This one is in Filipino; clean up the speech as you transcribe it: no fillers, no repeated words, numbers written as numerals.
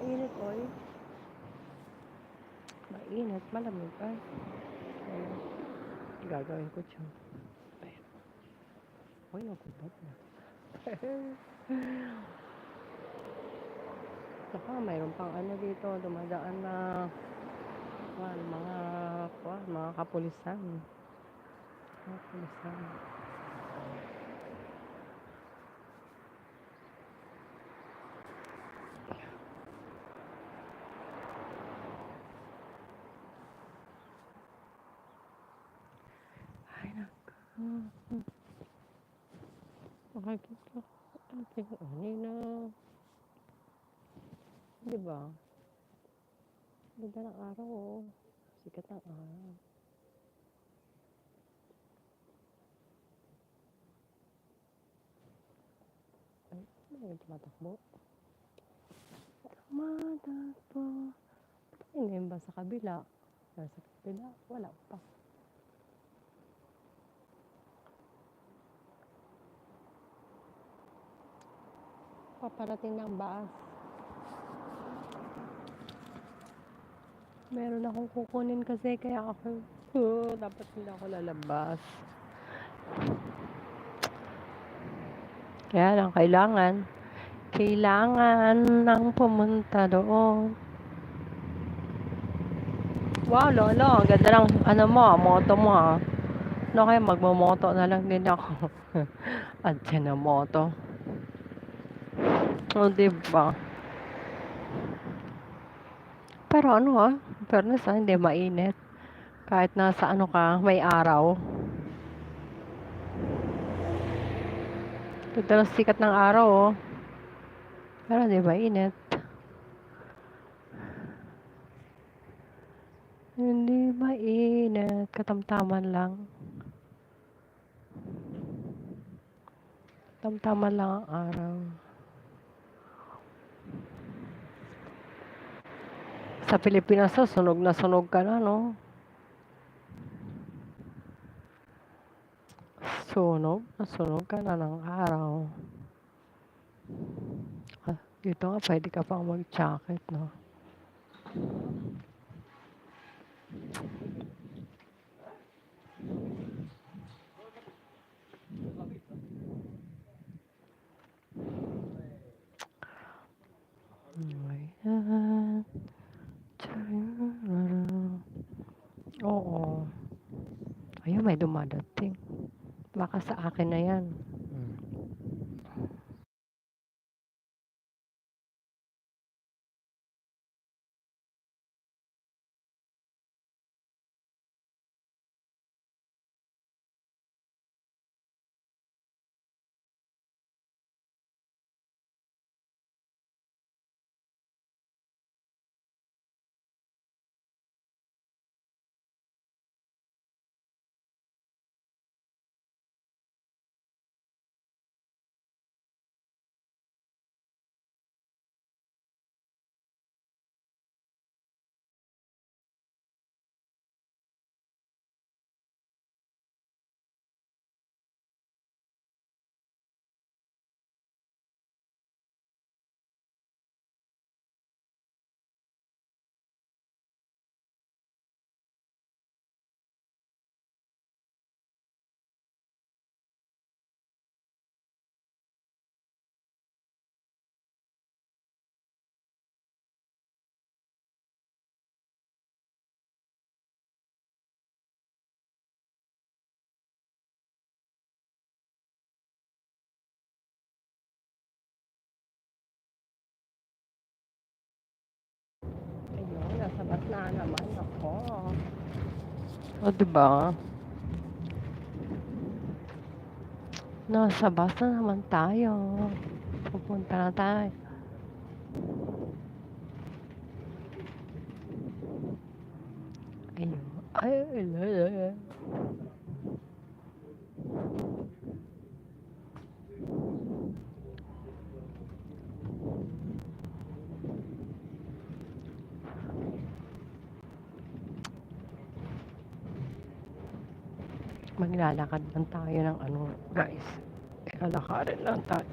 Mainit, oy. Mainit, malamig, ay. Ayan. Gagawin ko siya. Ayan. Uy, nagubat na. Saka, mayroon pang ano dito, dumadaan na mga kapulisan. Kapulisan. Ay, naku. Makikita. Kanina. Diba? Ganda ng araw, oh. Sikat ng araw. Ay, may tumatakbo. Tumatakbo. Hindi ba sa kabila? Sa kabila, wala pa. Paparating ng bus. Meron akong kukunin kasi kaya ako dapat hindi ako lalabas. Kaya lang, kailangan nang pumunta doon. Wow, lolo, ang ganda ng moto mo, ah. Ano kaya, magmamoto na lang din ako. At yan ang moto. O, diba? Pero fairness, hindi mainit. Kahit nasa may araw. Ganda ng sikat ng araw, oh. Pero hindi mainit. Hindi mainit. Katamtaman lang. Katamtaman lang ang araw. Sa Pilipinas, sunog na sunog ka na, no? Sunog ka na ng araw. Dito nga, pwede ka pang mag-jacket, no? Ayan. Oo. Ayun, may dumadating. Baka sa akin na yan. Ayun, nasa bus na naman ako. O, diba? Nasa bus na naman tayo. Pupunta na tayo. Ayun. Ay. Maglalakad lang tayo ng guys. Lalakarin lang tayo.